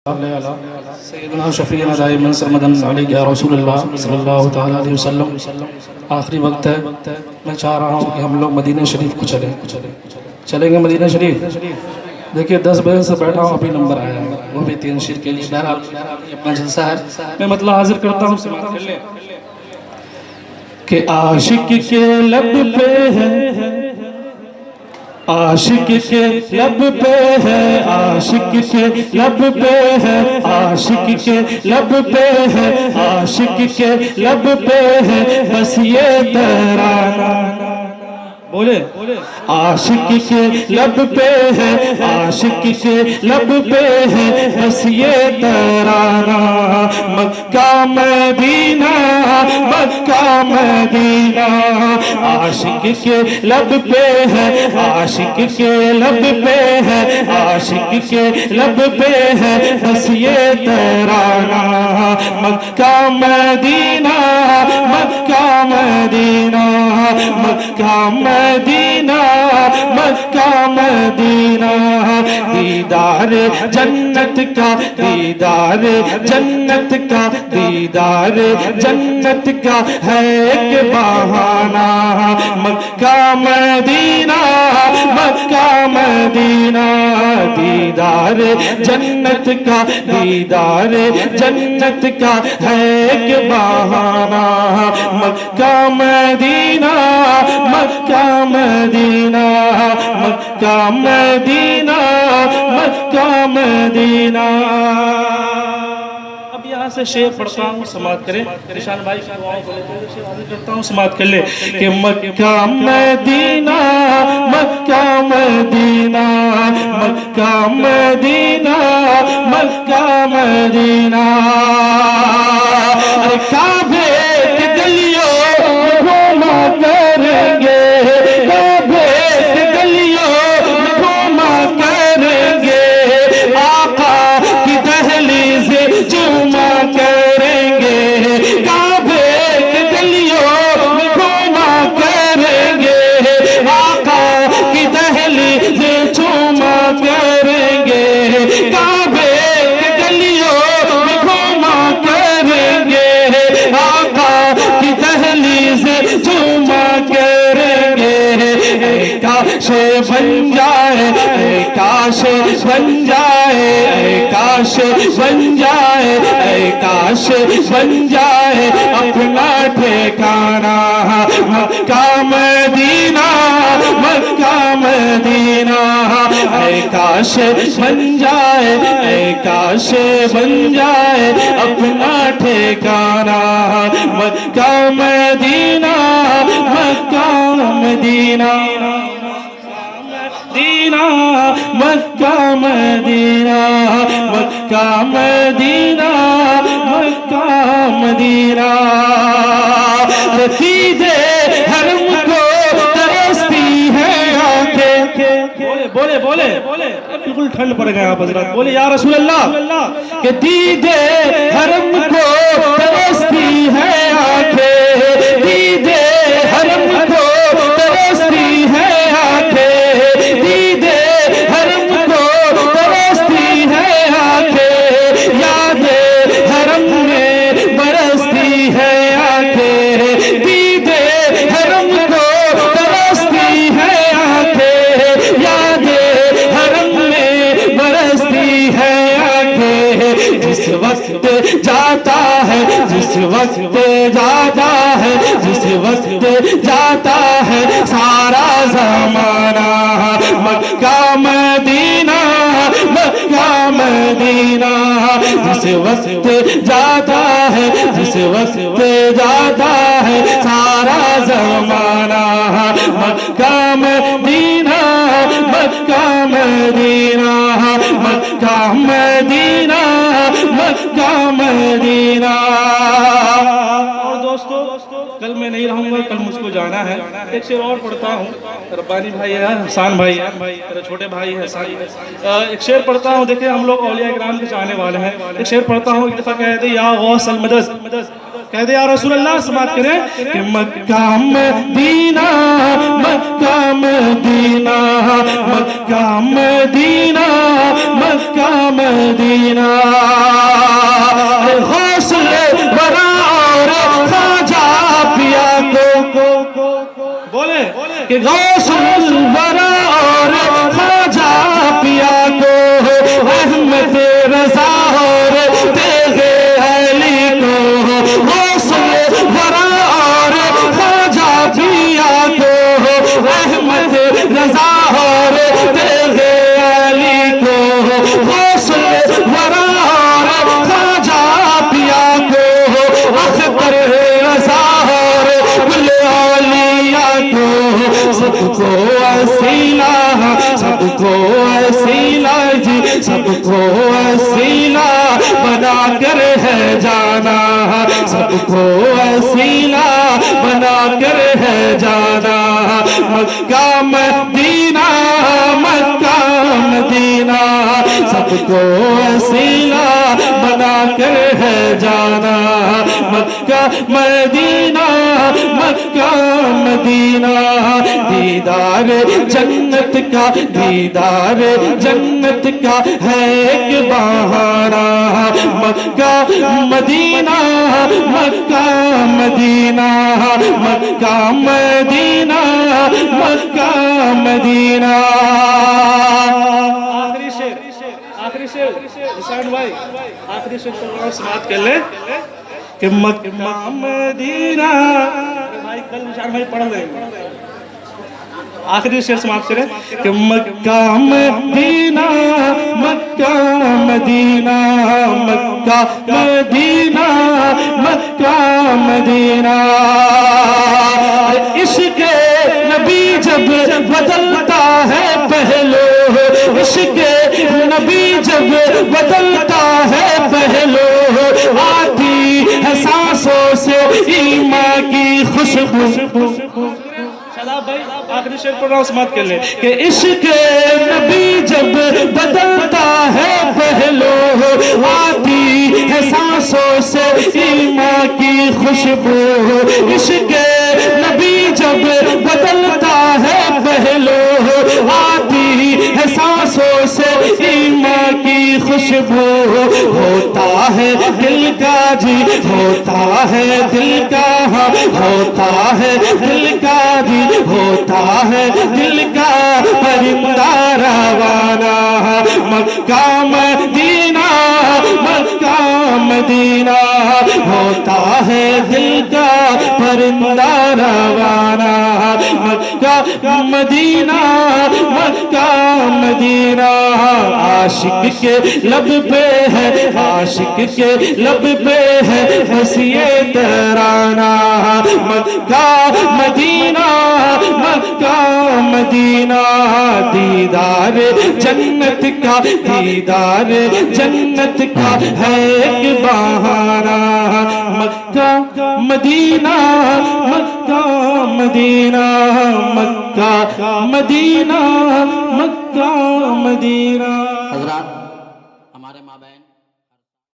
سیدنا شفیعنا دائم سرمدن علیہ رسول اللہ صلی اللہ تعالیٰ علیہ وسلم. آخری وقت ہے، میں چاہ رہا ہوں کہ ہم لوگ مدینہ شریف کو چلیں گے مدینہ شریف. دیکھیے 10 بجے سے بیٹھا ہوں، ابھی نمبر آیا ہے، وہ بھی 3 شیر کے لیے. بہرحال اپنا جلسہ ہے، میں مطلع حاضر کرتا ہوں. سماعت کر لیں کہ عاشق کے لب پہ ہے، عاشق کے لب پہ ہے، عاشق کے لب پہ ہے، عاشق کے لب پہ ہے، عاشق کے لب پہ ہے بس یہ ترانہ. بولے عاشق کے لب پہ ہے، عاشق کے لب پہ ہے بس یہ ترانہ. مکہ مدینہ مکہ مدینہ، عاشق کے لب پہ ہے، عاشق کے لب پہ ہے، عاشق کے لب پہ ہے بس یہ ترانہ. مکہ مدینہ مکہ مدینہ مکہ مدینہ مکہ مدینہ. دیدار جنت کا، دیدار جنت کا، دیدار جنت کا ہے ایک بہانہ. مکہ مدینہ مکہ مدینہ، دیدار جنت کا، دیدار جنت کا ہے ایک بہانہ. مکہ مدینہ مکہ مدینہ مکہ مدینہ مکہ مدینہ. اب یہاں سے شعر پڑھتا ہوں، سماعت کریں. نشان بھائی کی دعاؤں کو لیتے ہوئے شعر حاضر کرتا ہوں، سماعت کر لے کہ مکہ مدینہ مکہ مدینہ مکہ مدینہ مکہ مدینہ. کعبے کی گلیوں گھوما کریں گے، کعبے کی گلیوں گھوما کریں گے، آقا کی دہلیز چوما کریں گے. کعبے کی گلیوں گھوما کریں گے، آقا کی دہلیز چوما کریں گے. کعبے کی گلیوں گھوما کریں گے، آقا کی دہلیز چوما کریں گے. اے کاش بن جائے، اے کاش بن جائے، اے کاش بن جائے، اے کاش بن جائے اپنا ٹھکانہ. مکہ مدینہ مکہ مدینہ، اے کاش بن جائے، اے کاش بن جائے اپنا ٹھکانہ. مکہ مدینہ مکہ مدینہ مدینہ مکہ مدینہ مکہ مدینہ مکہ مدینہ. رسید حرم کو ترستی ہے آنکھیں. بولے بولے بولے بالکل ٹھنڈ پڑ گیا آپ حضرات. بولے یا رسول اللہ کہ دید حرم کو ترستی ہے آنکھیں، دید حرم کو ترستی ہے آنکھیں، دید حرم کو ترستی ہے آنکھیں. یاد حرم میں برستی ہے آنکھیں، دید حرم کو ترستی ہے آنکھیں. یاد حرم میں برستی ہے آنکھیں. جس وقت جاتا ہے، جس وقت جاتا ہے، جس وقت جاتا ہے سارا زمانہ. مکہ مدینہ مکہ مدینہ، جس وقت جاتا ہے، جس وقت جاتا ہے سارا زمانہ. مکہ مدینہ مکہ مدینہ مکہ مدینہ مکہ مدینہ. اور دوستو کل میں نہیں رہوں گا، کل مجھ کو جانا ہے. ایک شعر اور پڑھتا ہوں. ربانی بھائی ہے، حسان بھائی ہے، میرے چھوٹے بھائی ہے حسان. ایک شعر پڑھتا ہوں. دیکھیں ہم لوگ اولیاء کرام کے چاہنے والے ہیں. ایک شعر پڑھتا ہوں. ایک دفعہ کہہ دے یا غوث المدد، کہہ دے یا رسول اللہ. سماعت کریں کہ مکہ مدینہ مکہ مدینہ مکہ مدینہ مکہ مدینہ. کہ غوث الورا اور خواجہ پیا کو احمد رضا اور تیغ علی کو غوث الورا اور خواجہ پیا کو احمد رضا اور تیغ علی کو غوث الورا اور خواجہ پیا کو اختر رضا اور گل اولیاء کو سب کو وسیلہ جی سب کو وسیلہ بنا کر ہے جانا سب کو وسیلہ بنا کر ہے جانا مکہ مدینہ مکہ مدینہ سب کو وسیلہ بنا کر ہے جانا مکہ مدینہ مکہ مدینہ دیدار جنت کا دیدار جنت کا ہے ایک بہانہ مکہ مدینہ مکہ مدینہ مکہ مدینہ مکہ مدینہ آخری شعر حسین بھائی آخری شعر کو سماعت کر لیں کہ مکہ مدینہ بھائی کل نشان بھائی پڑھ رہے ہیں آخری شعر سماعت کریں کہ مکہ مدینہ مکہ مدینہ مکہ مدینہ مکہ مدینہ عشق نبی جب بدلتا ہے پہلو عشق نبی جب بدلتا ہے پہلو آتی ہے سانسوں سے ایمان کی خوشبو آخری شعر پر راؤ سماعت کر لیں کہ عشق نبی جب بدلتا ہے پہلو آتی ہے سانسوں سے ایمان کی خوشبو عشق نبی جب بدلتا ہے پہلو آتی ہے سانسوں سے ایمان کی خوشبو ہوتا ہے دل کا جی ہوتا ہے دل کا ہوتا ہے دل کا جی ہوتا ہے دل کا پرندہ روانہ مکہ مدینہ مکہ مدینہ ہوتا ہے دل کا پرندہ روانہ مکہ مدینہ مکہ مدینہ عاشق کے لب پہ ہے عاشق کے لب پہ ہے بس یہ ترانہ مکہ مدینہ مکہ مدینہ دیدار جنت کا دیدار جنت کا ہے ایک بہانہ مکہ مدینہ مکہ مدینہ مکہ مدینہ مکہ مدینہ